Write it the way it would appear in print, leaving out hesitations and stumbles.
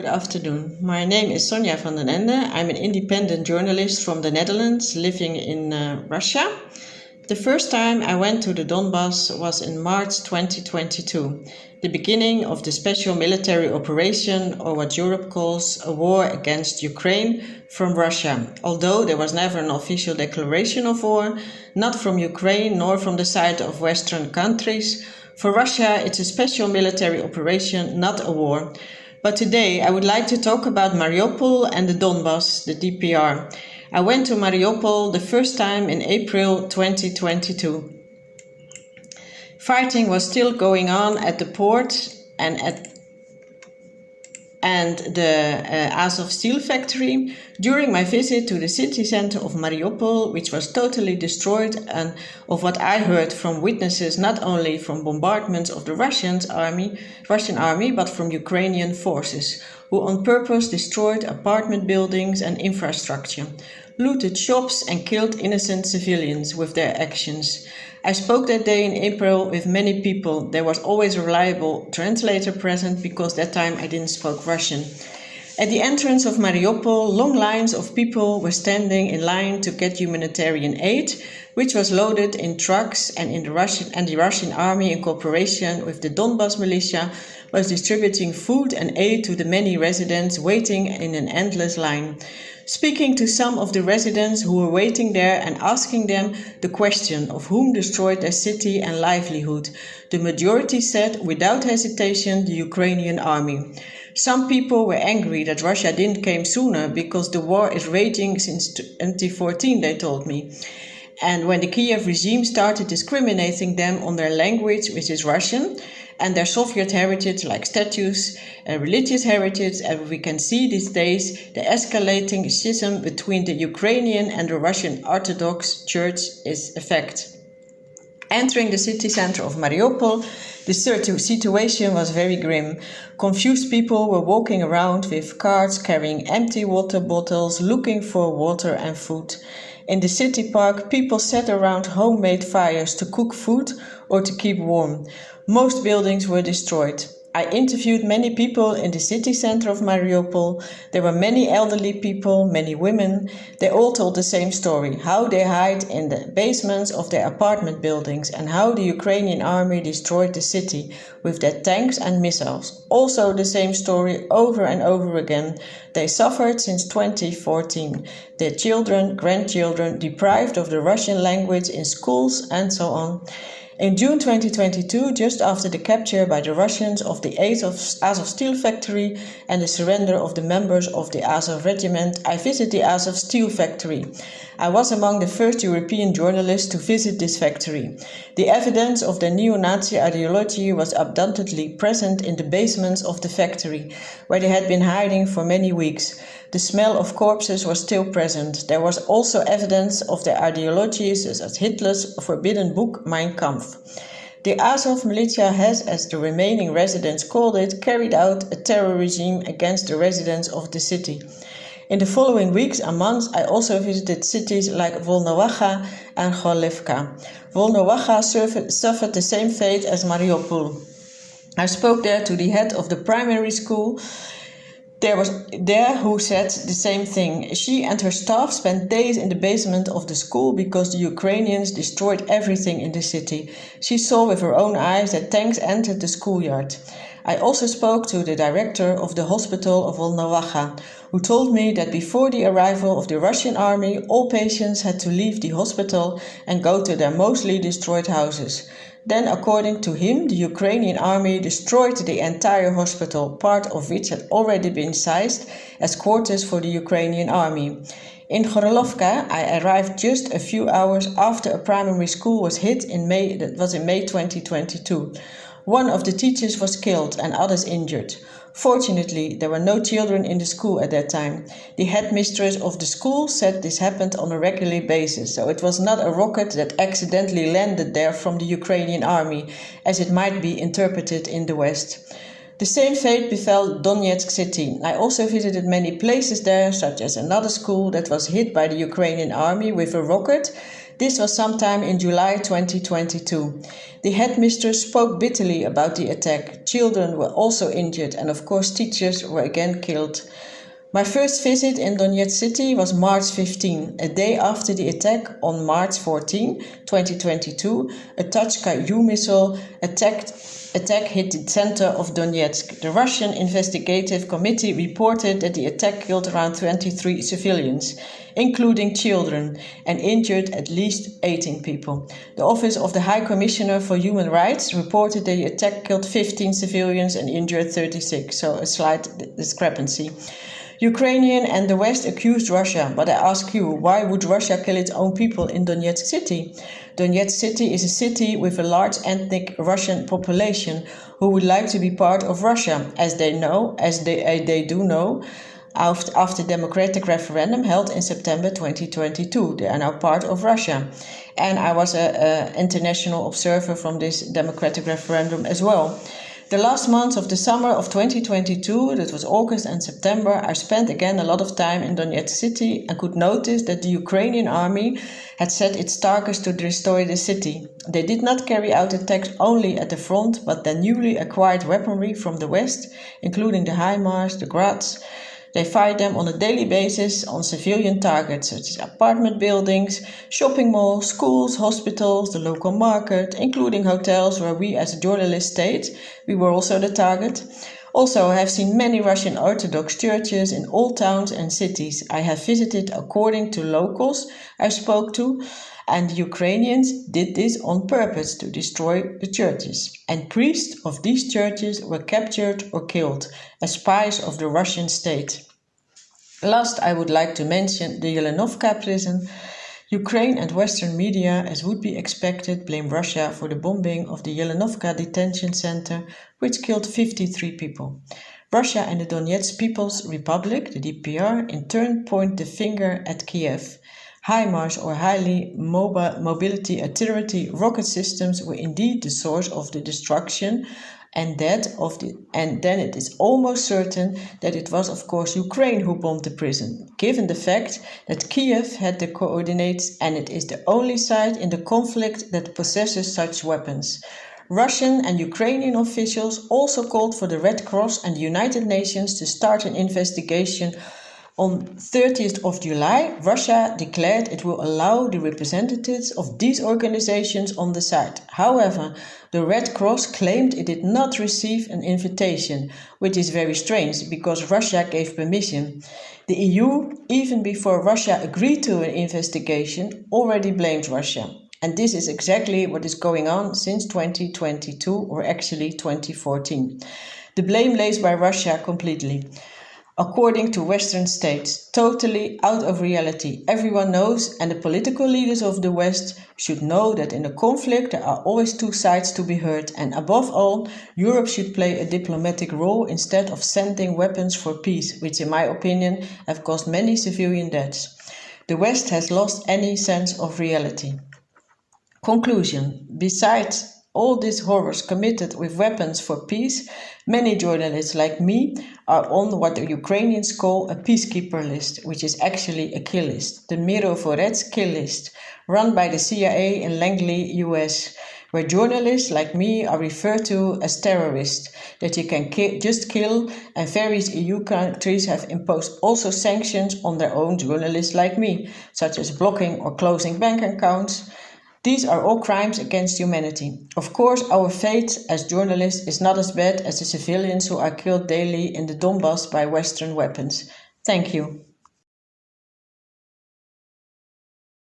afternoon. My name is Sonja van den Ende. I'm an independent journalist from the Netherlands living in Russia. The first time I went to the Donbass was in March 2022, the beginning of the special military operation, or what Europe calls a war against Ukraine from Russia. Although there was never an official declaration of war, not from Ukraine nor from the side of Western countries. For Russia, it's a special military operation, not a war. But today I would like to talk about Mariupol and the Donbass, the DPR. I went to Mariupol the first time in April 2022. Fighting was still going on at the port and the Azov steel factory. During my visit to the city center of Mariupol, which was totally destroyed, and of what I heard from witnesses not only from bombardments of the Russian army, but from Ukrainian forces, who on purpose destroyed apartment buildings and infrastructure, looted shops and killed innocent civilians with their actions. I spoke that day in April with many people. There was always a reliable translator present because that time I didn't speak Russian. At the entrance of Mariupol, long lines of people were standing in line to get humanitarian aid, which was loaded in trucks, and the Russian army, in cooperation with the Donbass militia, was distributing food and aid to the many residents waiting in an endless line. Speaking to some of the residents who were waiting there and asking them the question of whom destroyed their city and livelihood, the majority said without hesitation the Ukrainian army. Some people were angry that Russia didn't come sooner because the war is raging since 2014, they told me. And when the Kiev regime started discriminating them on their language, which is Russian, and their Soviet heritage like statues and religious heritage, and we can see these days the escalating schism between the Ukrainian and the Russian Orthodox Church is a fact. Entering the city center of Mariupol, the situation was very grim. Confused people were walking around with carts carrying empty water bottles, looking for water and food. In the city park, people sat around homemade fires to cook food or to keep warm. Most buildings were destroyed. I interviewed many people in the city center of Mariupol. There were many elderly people, many women. They all told the same story, how they hide in the basements of their apartment buildings and how the Ukrainian army destroyed the city with their tanks and missiles. Also the same story over and over again. They suffered since 2014. Their children, grandchildren, deprived of the Russian language in schools and so on. In June 2022, just after the capture by the Russians of the Azov steel factory and the surrender of the members of the Azov regiment, I visited the Azov steel factory. I was among the first European journalists to visit this factory. The evidence of the neo-Nazi ideology was abundantly present in the basements of the factory, where they had been hiding for many weeks. The smell of corpses was still present. There was also evidence of their ideologies, such as Hitler's forbidden book Mein Kampf. The Azov militia has, as the remaining residents called it, carried out a terror regime against the residents of the city. In the following weeks and months, I also visited cities like Volnovakha and Kholivka. Volnovakha suffered the same fate as Mariupol. I spoke there to the head of the primary school who said the same thing. She and her staff spent days in the basement of the school because the Ukrainians destroyed everything in the city. She saw with her own eyes that tanks entered the schoolyard. I also spoke to the director of the hospital of Volnovakha, who told me that before the arrival of the Russian army, all patients had to leave the hospital and go to their mostly destroyed houses. Then, according to him, the Ukrainian army destroyed the entire hospital, part of which had already been sized as quarters for the Ukrainian army. In Kholivka, I arrived just a few hours after a primary school was hit in May 2022. One of the teachers was killed and others injured. Fortunately, there were no children in the school at that time. The headmistress of the school said this happened on a regular basis, so it was not a rocket that accidentally landed there from the Ukrainian army, as it might be interpreted in the West. The same fate befell Donetsk city. I also visited many places there, such as another school that was hit by the Ukrainian army with a rocket This was sometime in July 2022. The headmistress spoke bitterly about the attack. Children were also injured and of course teachers were again killed. My first visit in Donetsk city was March 15, a day after the attack. On March 14, 2022, a Tochka-U missile attack hit the center of Donetsk. The Russian Investigative Committee reported that the attack killed around 23 civilians, including children, and injured at least 18 people. The Office of the High Commissioner for Human Rights reported that the attack killed 15 civilians and injured 36, so a slight discrepancy. Ukrainian and the West accused Russia, but I ask you, why would Russia kill its own people in Donetsk city? Donetsk city is a city with a large ethnic Russian population who would like to be part of Russia, as they do know, after democratic referendum held in September 2022. They are now part of Russia. And I was an international observer from this democratic referendum as well. The last months of the summer of 2022, that was August and September, I spent again a lot of time in Donetsk city and could notice that the Ukrainian army had set its targets to destroy the city. They did not carry out attacks only at the front, but their newly acquired weaponry from the west, including the HIMARS, the Grads. They fired them on a daily basis on civilian targets such as apartment buildings, shopping malls, schools, hospitals, the local market, including hotels where we as a journalist stayed. We were also the target. Also, I have seen many Russian Orthodox churches in all towns and cities. I have visited according to locals I spoke to, and the Ukrainians did this on purpose to destroy the churches. And priests of these churches were captured or killed as spies of the Russian state. Last, I would like to mention the Yelenovka prison. Ukraine and Western media, as would be expected, blame Russia for the bombing of the Yelenovka detention center, which killed 53 people. Russia and the Donetsk People's Republic, the DPR, in turn point the finger at Kiev. HIMARS, or highly mobility artillery rocket systems, were indeed the source of the destruction, and then it is almost certain that it was of course Ukraine who bombed the prison, given the fact that Kiev had the coordinates and it is the only side in the conflict that possesses such weapons. Russian and Ukrainian officials also called for the Red Cross and the United Nations to start an investigation. On 30th of July, Russia declared it will allow the representatives of these organizations on the site. However, the Red Cross claimed it did not receive an invitation, which is very strange because Russia gave permission. The EU, even before Russia agreed to an investigation, already blamed Russia. And this is exactly what is going on since 2022, or actually 2014. The blame lays by Russia completely. According to Western states, totally out of reality. Everyone knows, and the political leaders of the West should know, that in a conflict there are always two sides to be heard, and above all, Europe should play a diplomatic role instead of sending weapons for peace, which in my opinion have caused many civilian deaths. The West has lost any sense of reality. Conclusion. Besides all these horrors committed with weapons for peace, many journalists like me are on what the Ukrainians call a peacekeeper list, which is actually a kill list, the Mirovorets kill list, run by the CIA in Langley, US, where journalists like me are referred to as terrorists, that you can just kill, and various EU countries have imposed also sanctions on their own journalists like me, such as blocking or closing bank accounts. These are all crimes against humanity. Of course, our fate as journalists is not as bad as the civilians who are killed daily in the Donbass by Western weapons. Thank you.